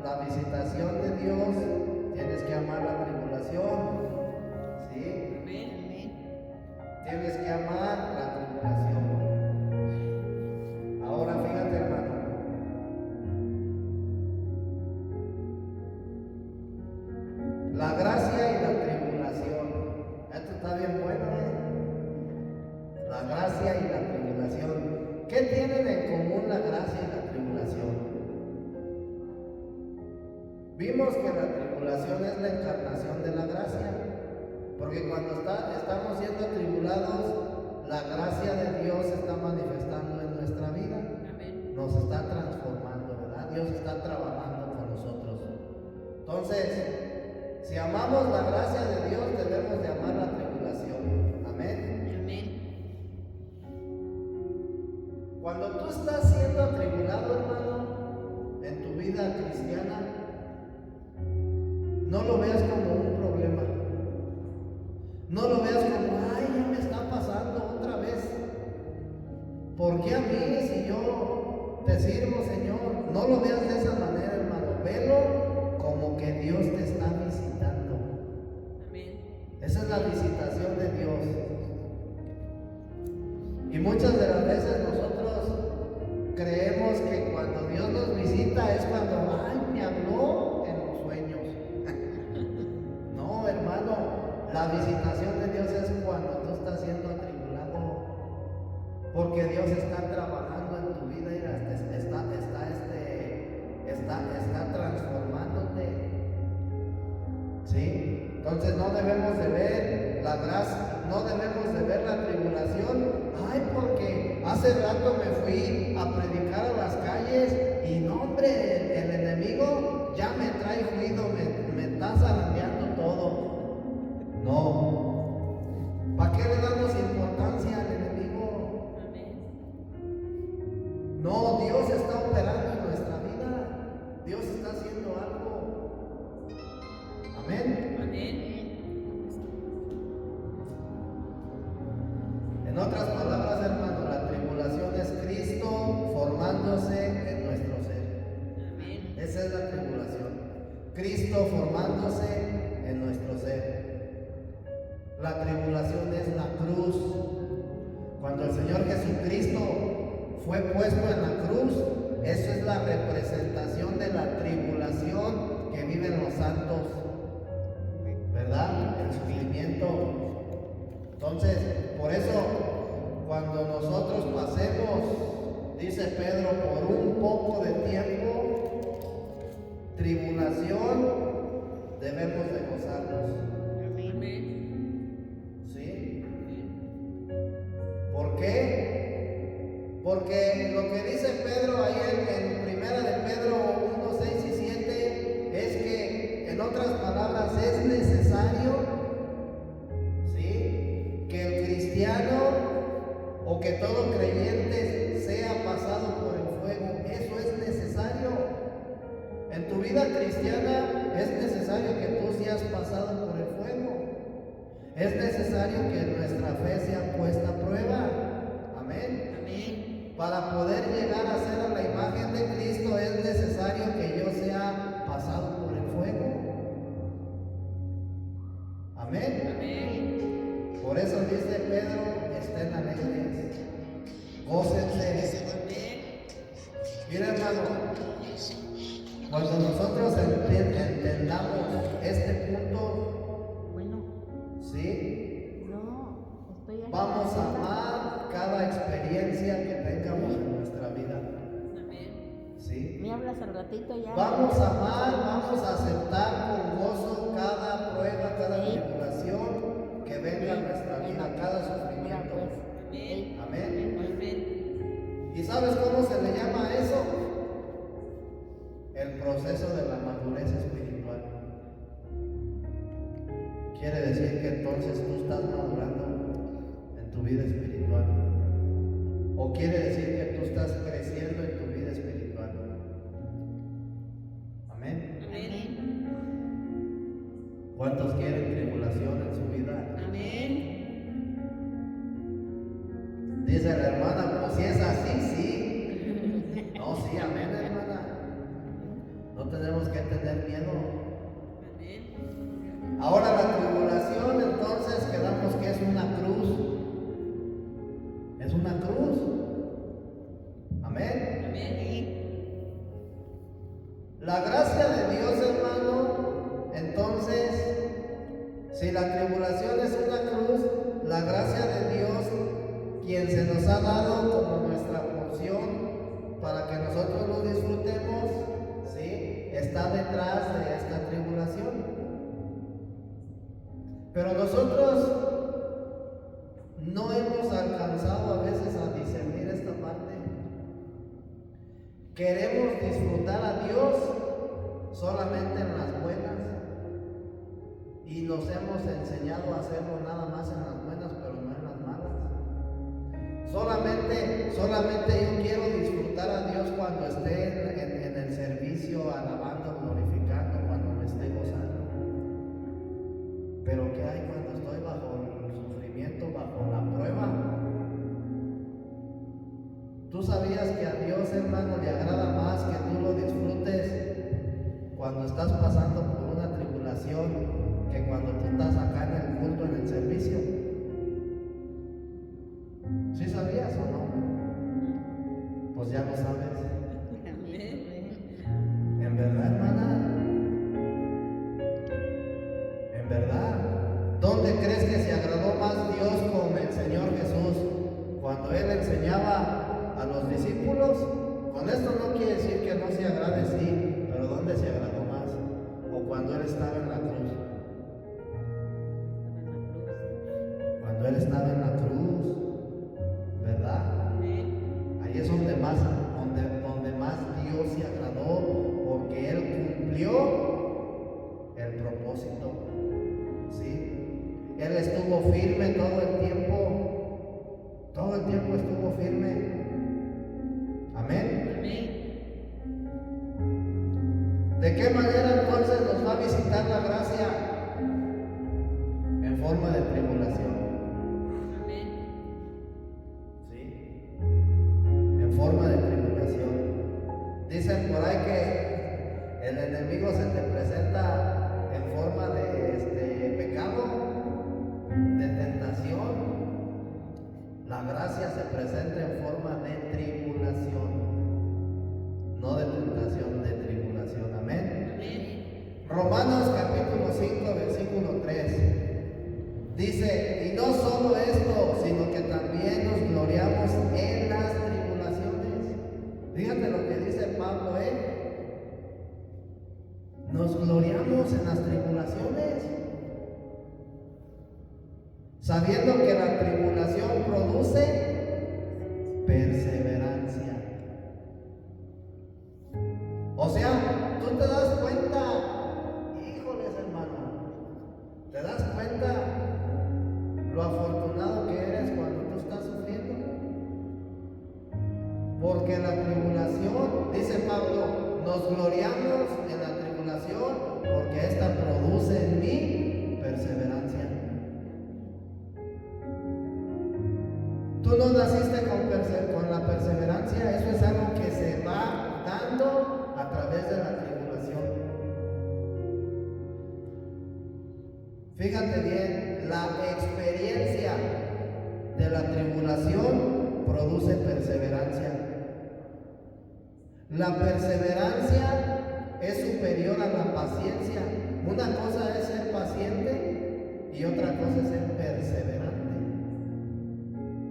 la visitación de Dios, tienes que amar la tribulación. ¿Sí? Tienes que amar la tribulación. Ahora fíjate, hermano. La gracia y la tribulación. Esto está bien bueno, ¿eh? La gracia y la tribulación. ¿Qué tienen en común la gracia y la tribulación? Vimos que la tribulación es la encarnación de la gracia. Porque cuando estamos siendo atribulados, la gracia de Dios se está manifestando en nuestra vida. Nos está transformando, ¿verdad? Dios está trabajando con nosotros. Entonces, si amamos la gracia de Dios, debemos de amar la tribulación. Amén. Cuando tú estás siendo atribulado, hermano, en tu vida cristiana, no lo veas como un problema. No lo veas como, ay, ya me está pasando otra vez. ¿Por qué a mí si yo te sirvo, Señor? No lo veas de esa manera, hermano. Velo como que Dios te está visitando. Esa es la visitación de Dios. Y muchas de las veces nosotros creemos que cuando Dios nos visita es cuando, ay, me habló en los sueños. No, hermano. La visitación de Dios es cuando tú estás siendo atribulado, porque Dios está trabajando en tu vida y está transformándote. ¿Sí? Entonces no debemos de ver la gracia, no debemos de ver la tribulación. Ay, porque hace rato me fui a predicar a las calles y no, hombre, el enemigo ya me trae juido, me está zarandeando todo. No. ¿Para qué le damos importancia al enemigo? No, Dios está operando en nuestra vida. Dios está haciendo algo. Amén. En otras palabras, hermano, la tribulación es Cristo formándose en nuestro ser. Esa es la tribulación. Cristo formándose en nuestro ser. La tribulación es la cruz. Cuando el Señor Jesucristo fue puesto en la cruz, eso es la representación de la tribulación que viven los santos, ¿verdad? El sufrimiento. Entonces, por eso, cuando nosotros pasemos, dice Pedro, por un poco de tiempo, tribulación, debemos de gozarnos. ¿Sí? ¿Por qué? Porque lo que dice Pedro ahí en Primera de Pedro 1, 6 y 7 es que, en otras palabras, es necesario, ¿sí?, que el cristiano o que todo creyente sea pasado por el fuego. Eso es necesario. En tu vida cristiana es necesario que tú seas pasado por el fuego. Es necesario que nuestra fe sea puesta a prueba. Amén. Amén. Para poder llegar a ser a la imagen de Cristo es necesario que yo sea pasado por el fuego. Amén. Amén. Por eso dice Pedro, estén alegres, gócense. Mira, hermano, cuando nosotros entendamos este punto, Bueno, ¿sí?, no, estoy aquí. vamos a amar cada experiencia que tengamos en nuestra vida. ¿Sí? Me hablas al ratito ya. Vamos a amar, vamos a aceptar con gozo cada prueba, cada Sí. tribulación que venga a nuestra vida, cada Mira, sufrimiento. pues. Sí. Amén. Amén. ¿Y sabes cómo se le llama a eso? El proceso de la madurez espiritual. Quiere decir que entonces tú estás madurando en tu vida espiritual. O quiere decir que tú estás creciendo en tu vida espiritual. Amén. Amén. ¿Cuántos quieren tribulación en su vida? Amén. Dice la hermana, pues si es así, sí. No, sí, amén, hermana. No tenemos que tener miedo. Ahora la tribulación, entonces quedamos que es una cruz. Es una cruz. Amén. Amén. La gracia de Dios, hermano, entonces, si la tribulación es una cruz, la gracia de Dios, quien se nos ha dado como nuestra porción para que nosotros lo disfrutemos, ¿sí?, está detrás de esta tribulación. Pero nosotros no hemos alcanzado a veces a discernir esta parte. Queremos disfrutar a Dios solamente en las buenas y nos hemos enseñado a hacerlo nada más en las buenas, pero no en las malas. Solamente yo quiero disfrutar a Dios cuando esté en el servicio, alabando, glorificando, cuando me esté gozando. Pero ¿qué hay cuando estoy bajo el sufrimiento, bajo la prueba? ¿Tú sabías que a Dios, hermano, le agrada más que tú lo disfrutes cuando estás pasando por una tribulación que cuando tú estás acá en el culto, en el servicio? ¿Sí sabías o no? Pues ya lo sabes. En verdad, hermana. En verdad. ¿Dónde crees que se agradó más Dios con el Señor Jesús? Cuando Él enseñaba a los discípulos. Con esto no quiere decir que no se agrade, sí, pero ¿dónde se agradó más? O cuando Él estaba en la cruz. Cuando Él estaba en la cruz, ¿verdad? Ahí es donde más Dios se agradó, porque Él cumplió el propósito. ¿Sí? Él estuvo firme todo el tiempo estuvo firme. Amén. ¿De qué manera entonces nos va a visitar la gracia? En forma de tribulación. ¿Sí? En forma de tribulación. Dicen por ahí que el enemigo se te presenta en forma de pecado, de tentación. La gracia gracia se presenta en forma de tribulación, no de tentación, de tribulación. Amén. Amén. Romanos capítulo 5, versículo 3. Dice, y no solo esto, sino que también nos gloriamos en las tribulaciones. Fíjate lo que dice Pablo, nos gloriamos en las tribulaciones, sabiendo que la tribulación produce perseverancia. O sea, tú te das cuenta, híjoles hermano, te das cuenta lo afortunado que eres cuando tú estás sufriendo. Porque la tribulación, dice Pablo, nos gloriamos en la tribulación porque esta produce en mí perseverancia. Tú no naciste con la perseverancia, eso es algo que se va dando a través de la tribulación. Fíjate bien, la experiencia de la tribulación produce perseverancia. La perseverancia es superior a la paciencia. Una cosa es ser paciente y otra cosa es ser perseverante.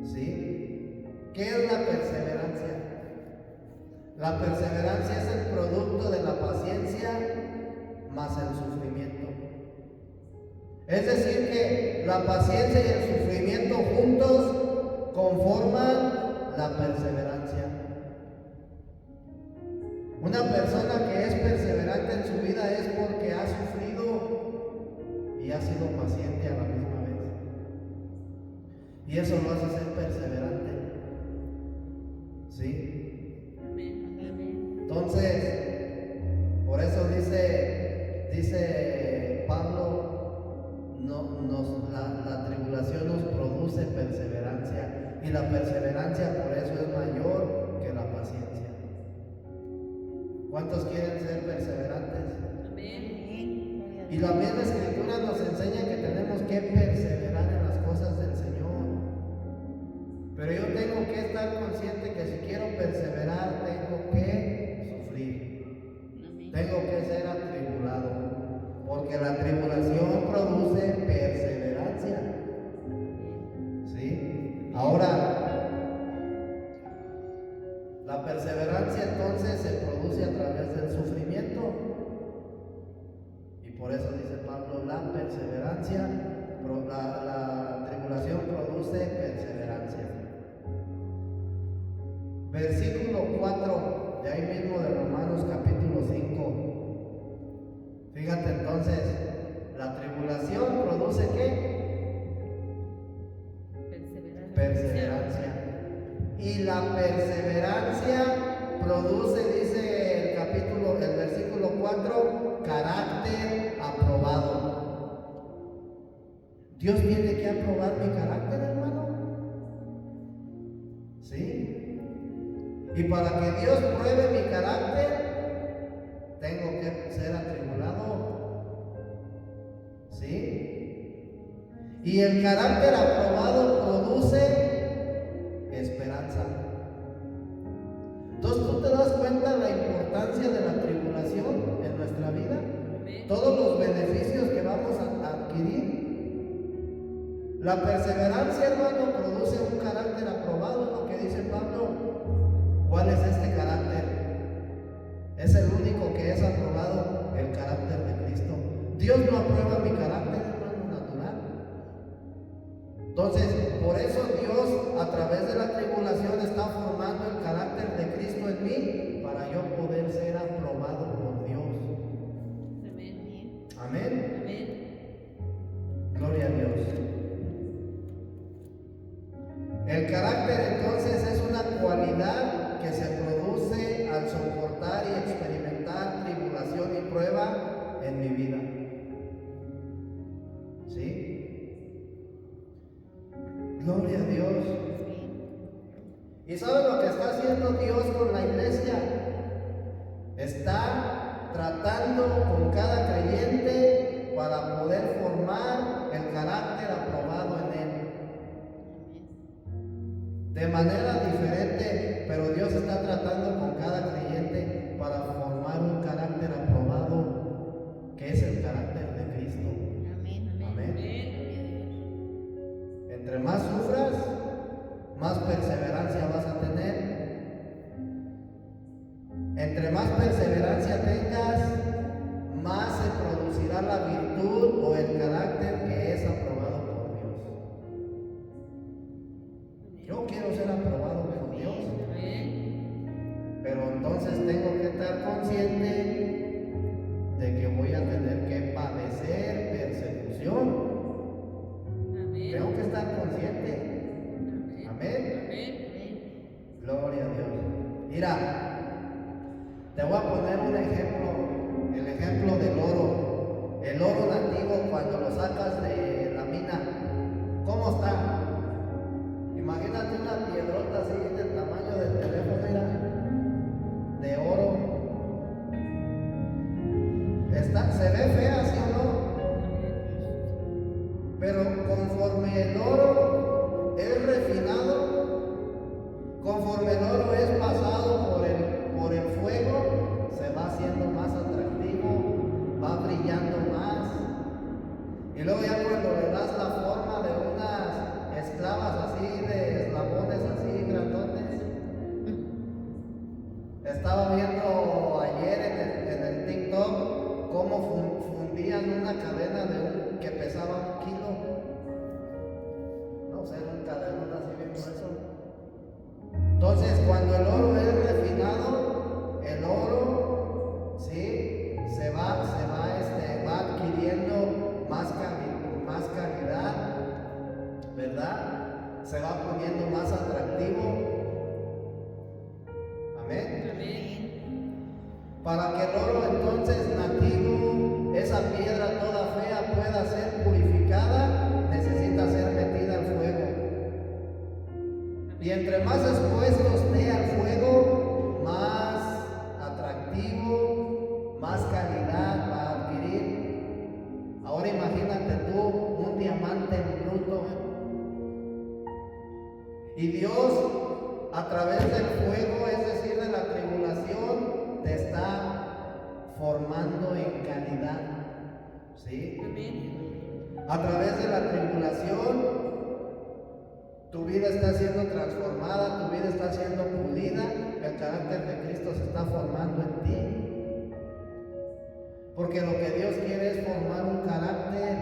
¿Sí? ¿Qué es la perseverancia? La perseverancia es el producto de la paciencia más el sufrimiento. Es decir, que la paciencia y el sufrimiento juntos conforman la perseverancia. Una persona que es perseverante en su vida es porque ha sufrido y ha sido paciente a la misma vez. Y eso lo hace ser perseverante. ¿Sí? Amén. Entonces, por eso dice Pablo, la tribulación nos produce perseverancia, y la perseverancia por eso es mayor que la paciencia. ¿Cuántos quieren ser perseverantes? Amén. Y la misma Escritura nos enseña que tenemos que perseverar en las cosas del Señor. Pero yo tengo que estar consciente que si quiero perseverar, tengo que sufrir. Amén. Tengo que ser atribulado. Porque la tribulación produce perseverancia. ¿Sí? Ahora, la perseverancia entonces se produce a través del sufrimiento. Y por eso dice Pablo, la perseverancia, la tribulación produce perseverancia. Versículo 4, de ahí mismo de Romanos capítulo 5. Fíjate entonces, la tribulación produce ¿qué? Perseverancia. Y la perseverancia produce, dice el versículo 4, carácter aprobado. Dios tiene que aprobar mi carácter, hermano. ¿Sí? Y para que Dios pruebe mi carácter, tengo que ser atribulado. ¿Sí? Y el carácter aprobado produce esperanza. Entonces, ¿tú te das cuenta de la importancia de la tribulación en nuestra vida? Todos los beneficios que vamos a adquirir. La perseverancia, hermano, produce un carácter aprobado, es lo que dice Pablo. ¿Cuál es este carácter? Es el único que es aprobado, el carácter de Cristo. Dios no aprueba mi carácter, hermano, natural. Entonces, por eso Dios a través de la tribulación está formando el carácter de Cristo en mí para yo poder ser aprobado por Dios. Amén. Amén. Amén. Gloria a Dios. El carácter entonces es una cualidad que se produce al soportar y experimentar tribulación y prueba en mi vida. ¿Sí? Gloria a Dios. ¿Y saben lo que está haciendo Dios con la iglesia? Está tratando con cada creyente para poder formar el carácter aprobado en él. de manera diferente, pero Dios está tratando con cada creyente para formar un carácter aprobado, que es el carácter de Cristo. Amén. Amén. Amén. Entre más sufras, más perseverancia vas a tener. Entre más perseverancia tengas, más se producirá la virtud o el carácter que es aprobado por Dios. Yo quiero ser aprobado por Dios, pero entonces tengo que estar consciente de que voy a tener que padecer persecución. Tengo que estar consciente. Amén. Gloria a Dios. Mira, te voy a poner un ejemplo, el ejemplo del oro. El oro nativo, cuando lo sacas de la mina, ¿cómo está? Imagínate una piedrota así del tamaño del teléfono, mira, de oro. Se ve fea, ¿sí o no? Pero conforme el oro es refinado, conforme el oro es pasado por el fuego, se va haciendo más atractivo, va brillando más. Y luego ya cuando le das la forma de unas esclavas así, de eslabones así grandotes. Estaba viendo ayer en el TikTok cómo fundían una cadena que pesaba 1 kilo. No sé, un cadenón así bien grueso. Entonces, cuando el oro es refinado, el oro, ¿sí? va adquiriendo más calidad, ¿verdad? Se va poniendo más atractivo. Amén. Para que el oro entonces nativo, esa piedra toda fea, pueda ser purificada, necesita ser metida al fuego. Y entre más expuesto esté al fuego, más atractivo, más calidad va a adquirir. Ahora imagínate tú un diamante en bruto. Y Dios, a través del fuego, es decir, de la tribulación, te está formando en calidad. ¿Sí? A través de la tribulación, tu vida está siendo transformada, tu vida está siendo pulida, el carácter de Cristo se está formando en ti. Porque lo que Dios quiere es formar un carácter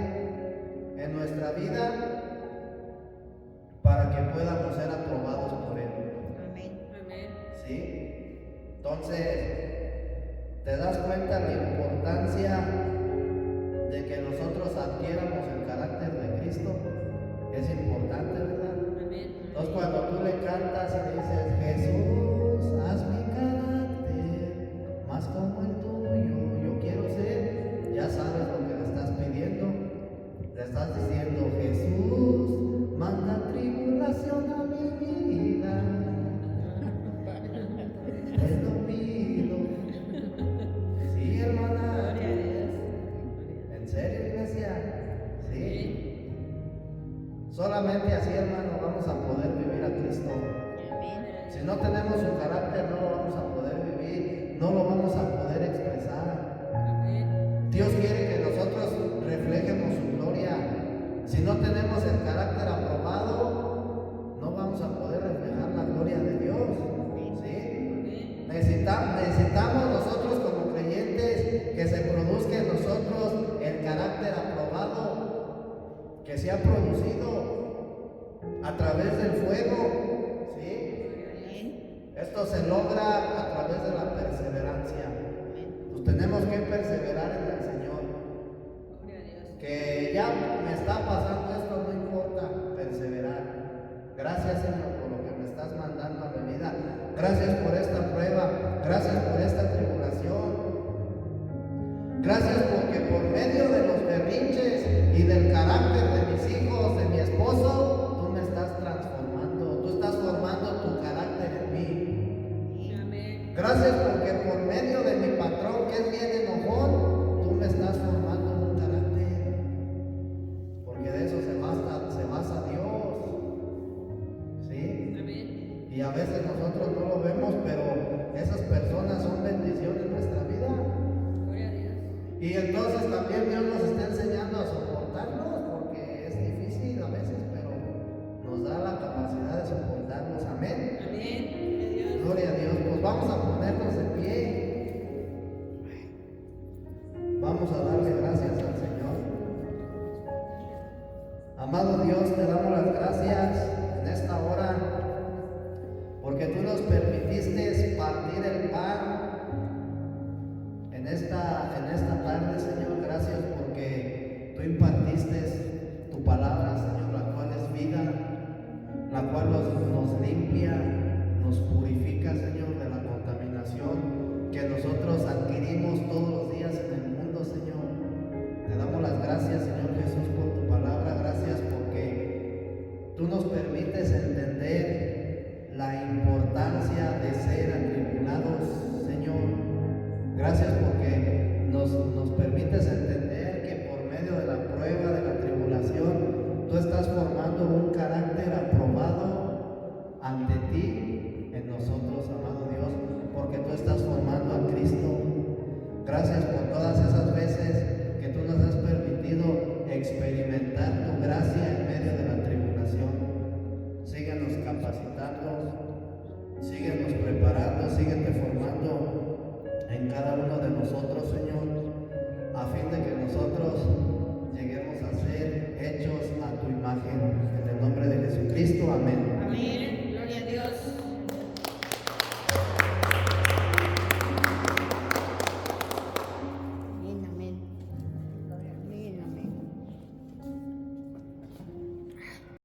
en nuestra vida para que podamos ser aprobados por Él. ¿Sí? Entonces, ¿te das cuenta la importancia de que nosotros adquiramos el carácter de Cristo? Es importante, ¿verdad? Entonces, cuando tú le cantas y le dices, Jesús, haz mi carácter más como el tuyo, yo quiero ser, ya sabes lo que le estás pidiendo. Le estás diciendo, Jesús, manda tribulación a mi vida. Te lo pido. Sí, hermana. ¿En serio, iglesia? Sí. Solamente así, hermano, vamos a poder vivir a Cristo. Si no tenemos su carácter, no lo vamos a poder vivir, no lo vamos a poder expresar. Dios quiere que nosotros reflejemos su gloria. Si no tenemos el carácter aprobado, no vamos a poder reflejar la gloria de Dios. ¿Sí? Necesitamos nosotros como creyentes que se produzca en nosotros el carácter aprobado, que se ha producido a través del fuego. ¿Sí? Esto se logra a través de la perseverancia. Pues tenemos que perseverar en el Señor. Que ya me está pasando esto, no importa, perseverar. Gracias, Señor, por lo que me estás mandando a mi vida. Gracias por esta prueba. Gracias por esta tribulación. Gracias porque por medio de los berrinches y del carácter de mis hijos, de mi esposo, tú me estás transformando. Tú estás formando tu carácter en mí. Gracias porque por medio de mi patrón, que es bien enojón, tú me estás formando un carácter. Porque de eso se basa Dios. ¿Sí? Y a veces nosotros no lo vemos, pero esas personas son bendición en nuestra vida. Gloria a Dios. Y entonces también Dios nos está enseñando a soportarnos, porque es difícil a veces, pero nos da la capacidad de soportarnos. Amén. Amén. Gloria a Dios. Gloria a Dios. Pues vamos a ponernos de pie. Vamos a darle gracias al Señor. Amado Dios, te damos las gracias en esta hora, porque tú nos permitiste partir el pan en esta tarde, Señor. Gracias porque tú impartiste tu palabra, Señor, la cual es vida, la cual nos limpia, nos purifica, Señor, de la contaminación que nosotros adquirimos todos los días en el mundo, Señor. Te damos las gracias, Señor Jesús, por tu palabra. Gracias porque tú nos permites entender la importancia de ser atribulados, Señor. Gracias porque nos permites entender que por medio de la prueba, de la tribulación, tú estás formando un carácter aprobado ante ti en nosotros, amado Dios, porque tú estás formando a Cristo. Gracias por todas esas veces que tú nos has permitido experimentar tu gracia en medio de la tribulación. Síguenos capacitando, síguenos preparando, síguete formando en cada uno de nosotros, Señor, a fin de que nosotros lleguemos a ser hechos a tu imagen. En el nombre de Jesucristo, amén.